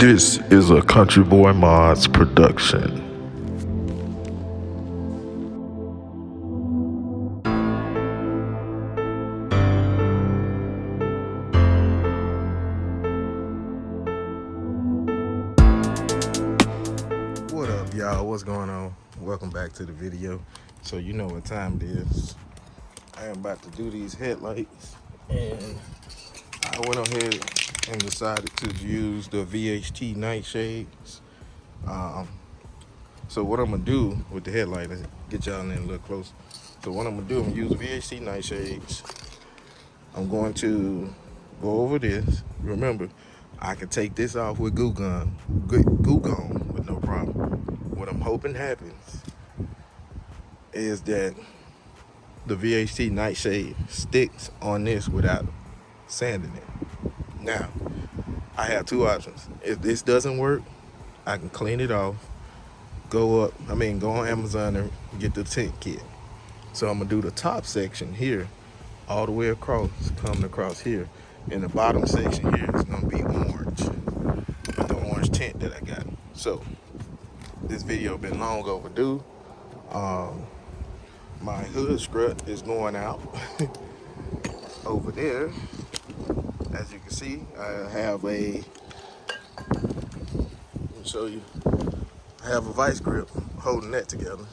This is a CountryBoyModz production. What up, y'all? What's going on? Welcome back to the video. So you know what time it is. I am about to do these headlights, and I went ahead and decided to use the VHT nightshades. So what I'm gonna do with the headlight is get y'all in there a little closer. So what I'm gonna do, I'm gonna use the VHT nightshades. I'm going to go over this. Remember, I can take this off with glue gun with no problem. What I'm hoping happens is that the VHT nightshade sticks on this without sanding it. Now, I have two options. If this doesn't work, I can clean it off, go on Amazon and get the tint kit. So I'm gonna do the top section here, all the way across, coming across here. And the bottom section here is gonna be orange, with the orange tint that I got. So, this video been long overdue. My hood strut is going out over there. As you can see, I have let me show you. I have a vice grip holding that together.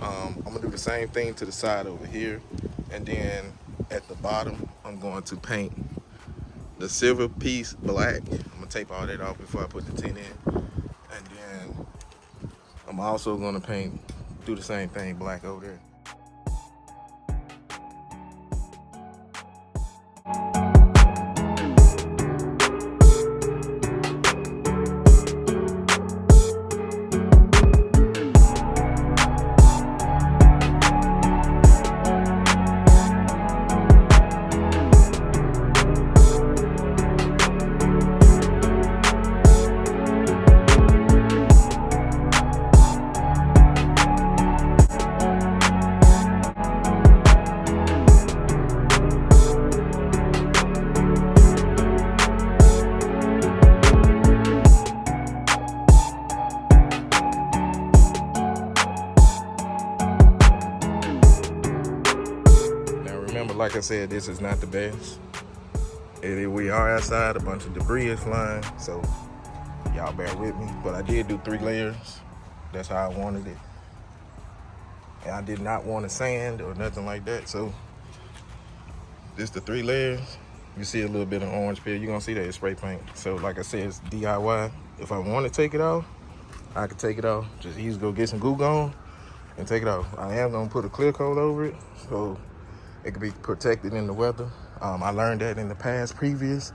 I'm gonna do the same thing to the side over here, and then at the bottom, I'm going to paint the silver piece black. I'm gonna tape all that off before I put the tint in, and then I'm also gonna do the same thing black over there. Like I said, this is not the best. We are outside, a bunch of debris is flying, so y'all bear with me. But I did do 3 layers. That's how I wanted it. And I did not want to sand or nothing like that, so this the 3 layers. You see a little bit of orange peel. You're gonna see that it's spray paint. So like I said, it's DIY. If I want to take it off, I can take it off. Just easy go get some glue gone and take it off. I am gonna put a clear coat over it, so it can be protected in the weather. I learned that in the previous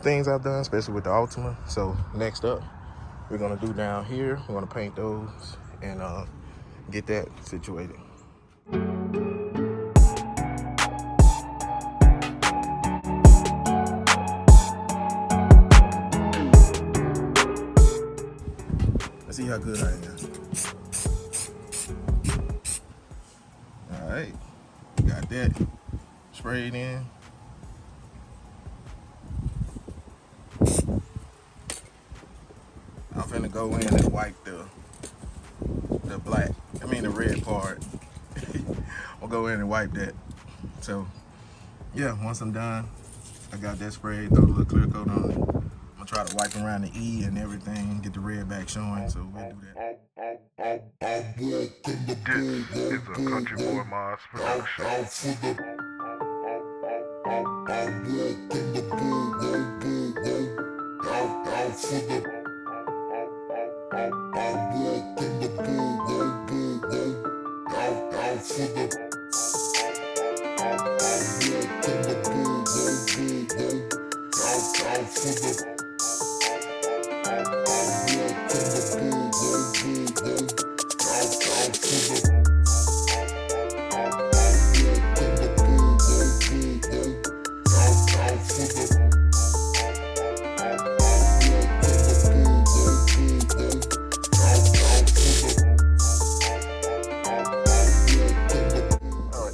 things I've done, especially with the Ultima. So next up, we're gonna do down here. We're gonna paint those and get that situated. Let's see how good I am. All right. Got that sprayed in. I'm finna go in and wipe the red part. I'll go in and wipe that. So yeah, once I'm done, I got that sprayed, throw a little clear coat on it. I'm gonna try to wipe around the E and everything, get the red back showing, so we'll do that. This is a CountryBoyModz production.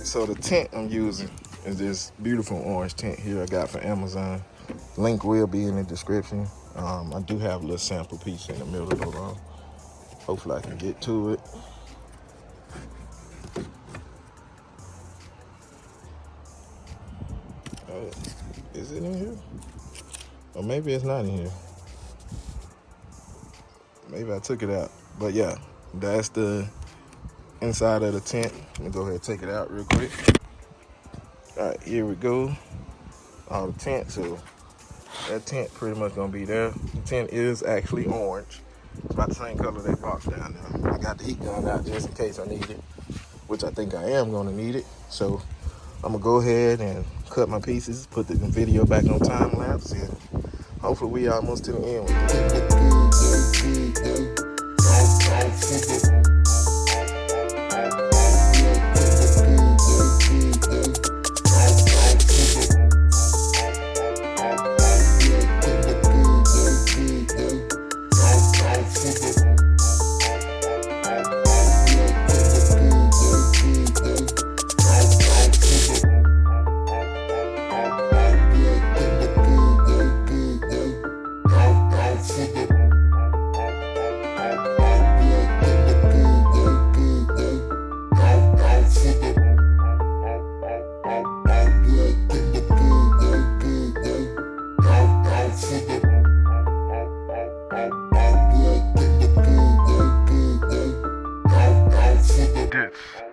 So the tint I'm using is this beautiful orange tint here I got from Amazon. Link will be in the description. I do have a little sample piece in the middle though. Hopefully I can get to it. Is it in here? Or maybe it's not in here. Maybe I took it out. But yeah, that's the inside of the tent. Let me go ahead and take it out real quick. All right, here we go. All the tent, so that tent pretty much gonna be there. The tent is actually orange. It's about the same color that box down there. I got the heat gun out just in case I need it, which I think I am gonna need it. So I'm gonna go ahead and cut my pieces, put the video back on time lapse, and hopefully we almost to the end with it.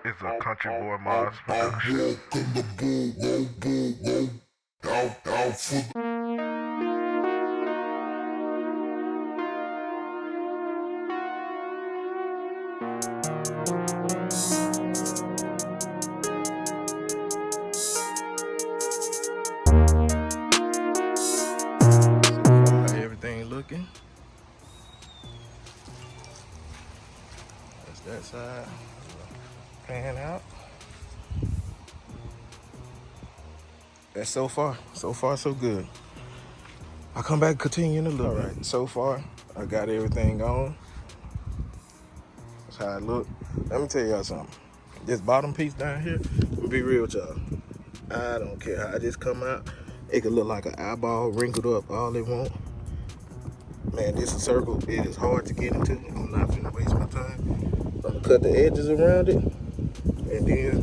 This is a CountryBoyModz production. How everything looking? That's that side. Pan out. That's so far so good. I'll come back and continue in a little. All right, so far I got everything on. That's how it look. Let me tell y'all something. This bottom piece down here, I'll be real with y'all. I don't care how this come out. It could look like an eyeball wrinkled up all it want. Man, this is a circle. It is hard to get into. I'm not finna waste my time. I'm gonna cut the edges around it, and then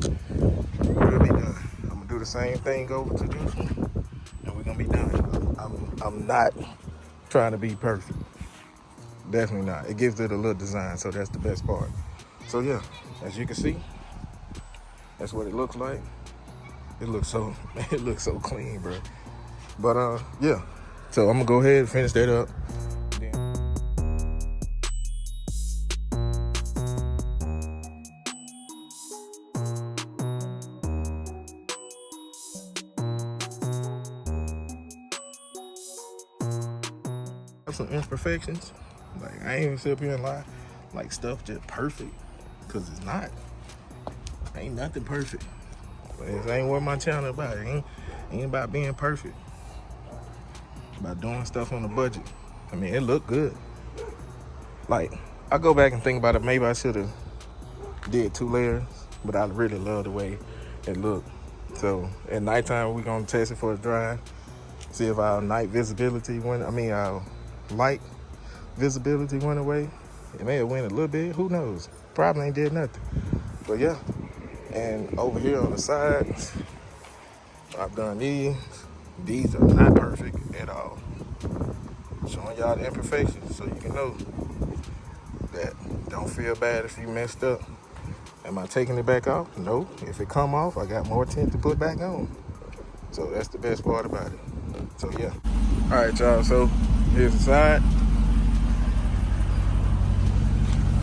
we'll be done. I'm gonna do the same thing over to this one, and we're gonna be done. I'm not trying to be perfect. Definitely not. It gives it a little design, so that's the best part. So yeah, as you can see, that's what it looks like. It looks so clean, bro. But yeah. So I'm gonna go ahead and finish that up. Some imperfections. Like I ain't even sit up here and lie. Like stuff just perfect, cause it's not. Ain't nothing perfect. But it ain't what my channel about. It ain't about being perfect. It's about doing stuff on a budget. I mean, it looked good. Like I go back and think about it. Maybe I should have did 2 layers, but I really love the way it looked. So at nighttime, we're gonna test it for a drive. See if our night visibility went. Our light visibility went away. It may have went a little bit, who knows? Probably ain't did nothing. But yeah, and over here on the sides, I've done these. These are not perfect at all. Showing y'all the imperfections so you can know that. Don't feel bad if you messed up. Am I taking it back off? No. If it come off, I got more tint to put back on. So that's the best part about it. So yeah. All right, y'all, so here's the side.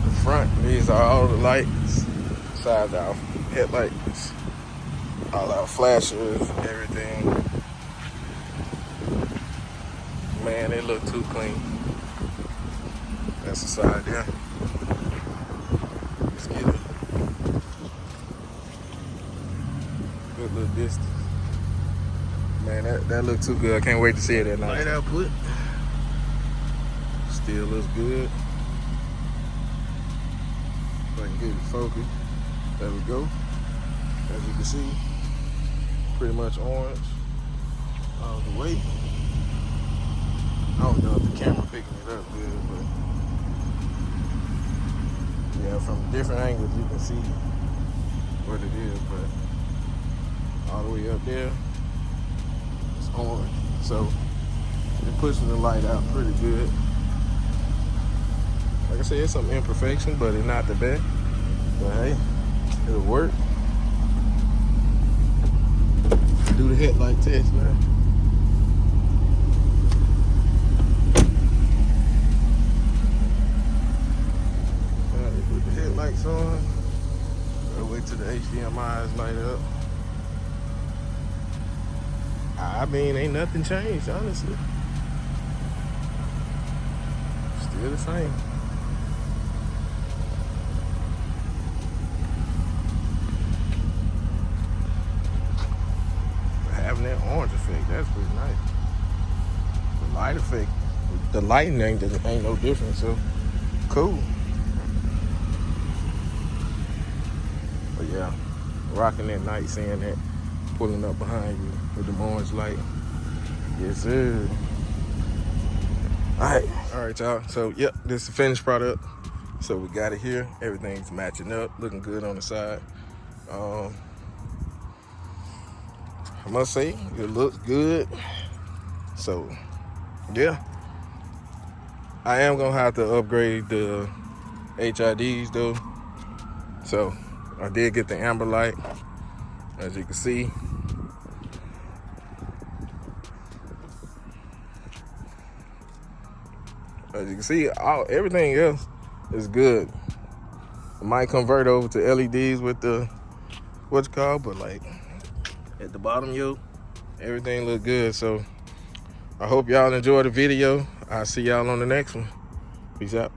The front, these are all the lights. Sides our headlights. All our flashers, everything. Man, they look too clean. That's the side there. Let's get it. Good little distance. Man, that looks too good. I can't wait to see it at night. Light output still looks good. If I can get it focused. There we go. As you can see, pretty much orange all the way. I don't know if the camera picking it up good, but yeah, from different angles you can see what it is, but all the way up there, it's orange. So it pushes the light out pretty good. Like I said, it's some imperfection, but it's not the best. But hey, it'll work. Do the headlight test now. Put the headlights on. I'll wait till the HDMI's light up. I mean, ain't nothing changed, honestly. Still the same. Having that orange effect, that's pretty nice. The light effect, the lighting ain't no different, so cool. But yeah, rocking that night, seeing that pulling up behind you with the orange light. Yes, sir. All right, y'all. So, yep, this is the finished product. So we got it here. Everything's matching up, looking good on the side. I must say, it looks good. So, yeah. I am gonna have to upgrade the HIDs though. So, I did get the amber light, as you can see. As you can see, everything else is good. I might convert over to LEDs with the what's it called, but like at the bottom, everything look good. So I hope y'all enjoy the video. I'll see y'all on the next one. Peace out.